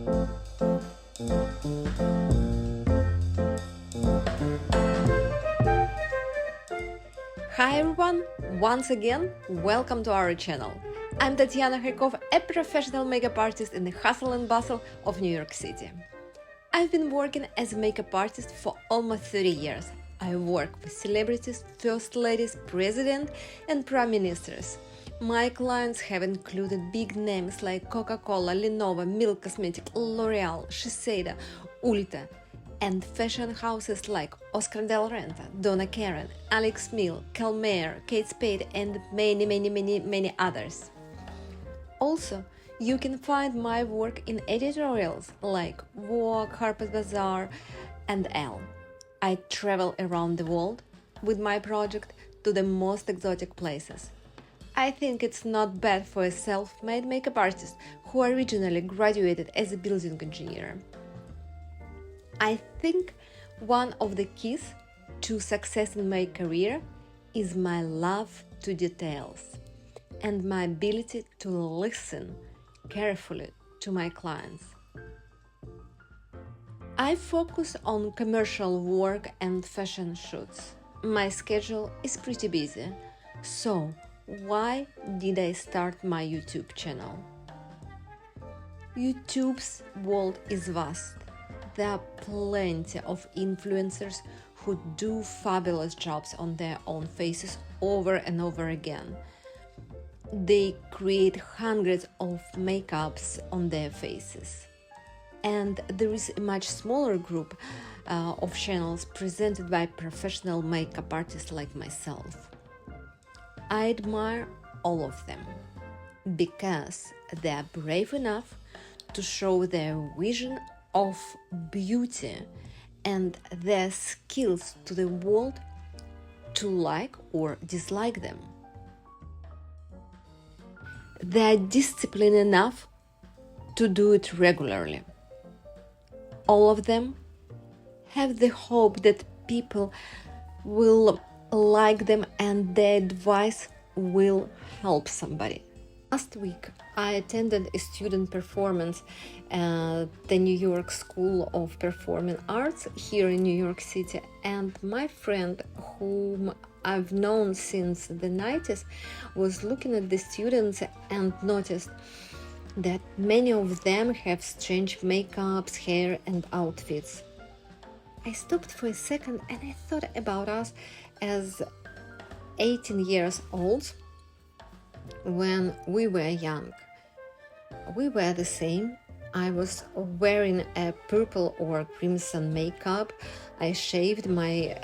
Hi everyone, once again, welcome to our channel. I'm Tatyana Harkoff, a professional makeup artist in the hustle and bustle of New York City. I've been working as a makeup artist for almost 30 years. I work with celebrities, first ladies, president and prime ministers. My clients have included big names like Coca-Cola, Lenovo, Milk Cosmetics, L'Oreal, Shiseido, Ulta, and fashion houses like Oscar de la Renta, Donna Karan, Alex Mill, Calmer, Kate Spade, and many others. Also, you can find my work in editorials like Vogue, Harper's Bazaar, and Elle. I travel around the world with my project to the most exotic places. I think it's not bad for a self-made makeup artist who originally graduated as a building engineer. I think one of the keys to success in my career is my love to details and my ability to listen carefully to my clients. I focus on commercial work and fashion shoots. My schedule is pretty busy, so why did I start my YouTube channel? YouTube's world is vast. There are plenty of influencers who do fabulous jobs on their own faces over and over again. They create hundreds of makeups on their faces. And there is a much smaller group of channels presented by professional makeup artists like myself. I admire all of them because they are brave enough to show their vision of beauty and their skills to the world to like or dislike them. They are disciplined enough to do it regularly. All of them have the hope that people will like them and their advice will help somebody. Last week, I attended a student performance at the New York School of Performing Arts here in New York City, and my friend, whom I've known since the 90s, was looking at the students and noticed that many of them have strange makeups, hair and outfits. I stopped for a second and I thought about us as 18 years old when we were young. We were the same. I was wearing a purple or crimson makeup. I shaved my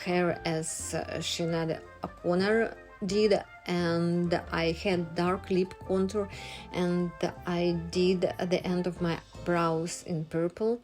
hair as Sinead O'Connor did, and I had dark lip contour, and I did the end of my brows in purple.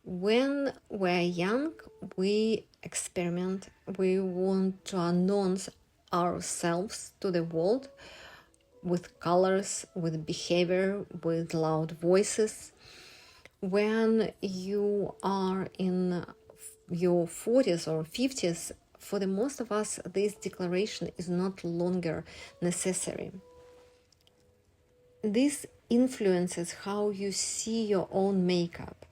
When we're young, we experiment. We want to announce ourselves to the world with colors, with behavior, with loud voices. When you are in your 40s or 50s, for the most of us, this declaration is not longer necessary. This influences how you see your own makeup.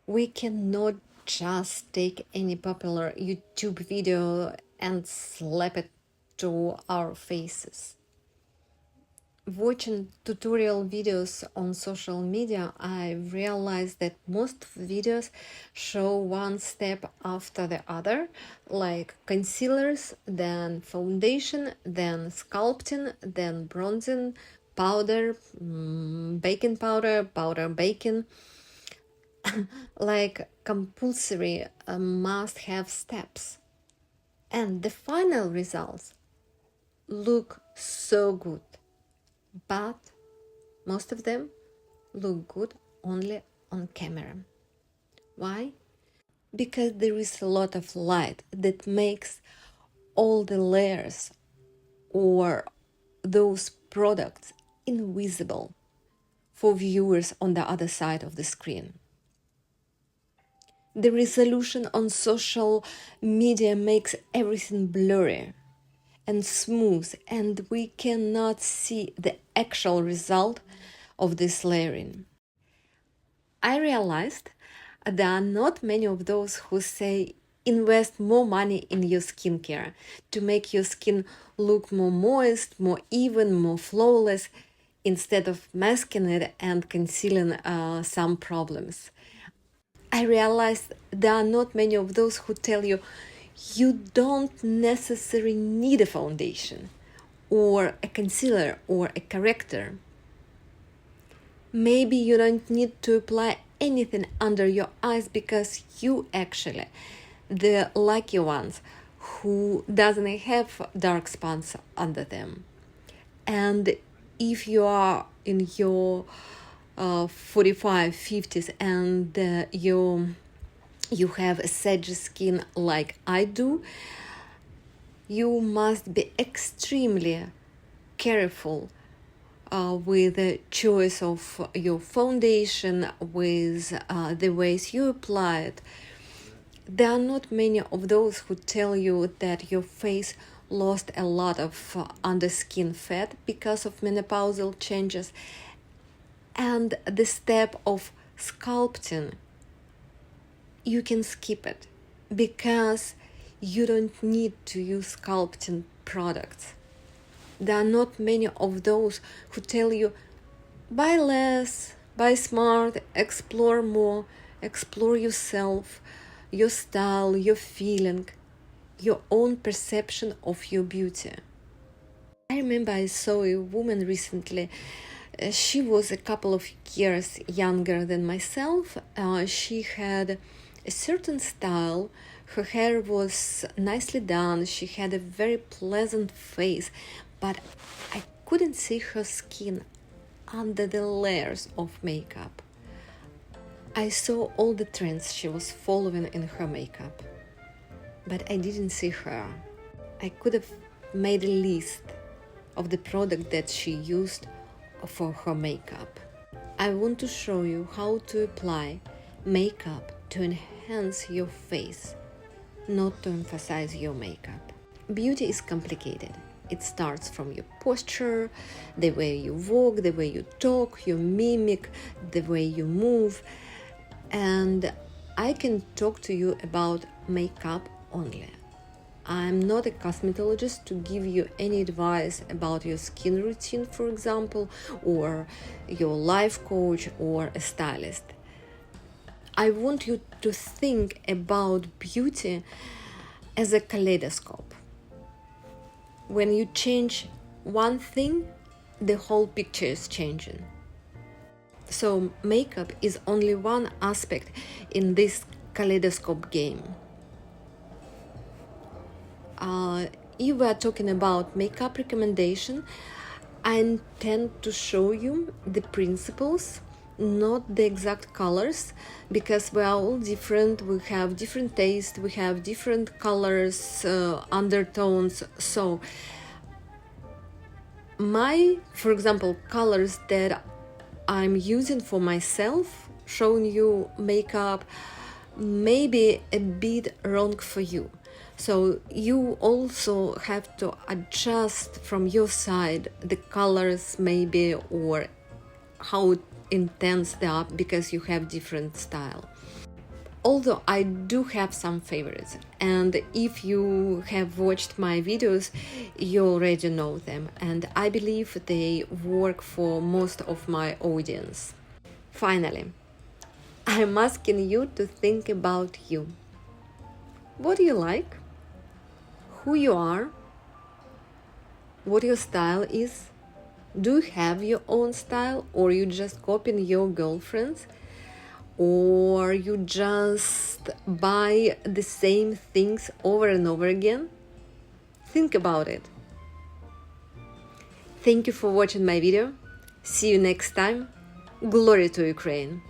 We cannot just take any popular YouTube video and slap it to our faces. Watching tutorial videos on social media, I realized that most videos show one step after the other, like concealers, then foundation, then sculpting, then bronzing, powder, baking powder, powder baking, like compulsory must-have steps. And the final results look so good. But most of them look good only on camera. Why? Because there is a lot of light that makes all the layers or those products invisible for viewers on the other side of the screen. The resolution on social media makes everything blurry and smooth, and we cannot see the actual result of this layering. I realized there are not many of those who say invest more money in your skincare to make your skin look more moist, more even, more flawless, instead of masking it and concealing some problems. I realized there are not many of those who tell you you don't necessarily need a foundation or a concealer or a corrector. Maybe you don't need to apply anything under your eyes because you actually the lucky ones who doesn't have dark spots under them. And if you are in your 45, 50s and you have a sedgy skin like I do, you must be extremely careful with the choice of your foundation, with the ways you apply it. There are not many of those who tell you that your face lost a lot of underskin fat because of menopausal changes, and the step of sculpting, you can skip it because you don't need to use sculpting products. There are not many of those who tell you buy less, buy smart, explore more, explore yourself, your style, your feeling, your own perception of your beauty. I remember I saw a woman recently. She was a couple of years younger than myself. She had a certain style. Her hair was nicely done. She had a very pleasant face, but I couldn't see her skin under the layers of makeup. I saw all the trends she was following in her makeup, but I didn't see her. I could have made a list of the product that she used for her makeup. I want to show you how to apply makeup to enhance your face, not to emphasize your makeup. Beauty is complicated. It starts from your posture, the way you walk, the way you talk, your mimic, the way you move. And I can talk to you about makeup only. I'm not a cosmetologist to give you any advice about your skin routine, for example, or your life coach or a stylist. I want you to think about beauty as a kaleidoscope. When you change one thing, the whole picture is changing. So makeup is only one aspect in this kaleidoscope game. If we are talking about makeup recommendation, I intend to show you the principles, not the exact colors, because we are all different, we have different tastes, we have different colors, undertones. So for example, colors that I'm using for myself, showing you makeup, may be a bit wrong for you. So you also have to adjust from your side the colors maybe, or how intense they are, because you have different style. Although I do have some favorites, and if you have watched my videos, you already know them, and I believe they work for most of my audience. Finally, I'm asking you to think about you. What do you like? Who you are? What your style is? Do you have your own style, or you just copying your girlfriends? Or you just buy the same things over and over again? Think about it. Thank you for watching my video. See you next time. Glory to Ukraine!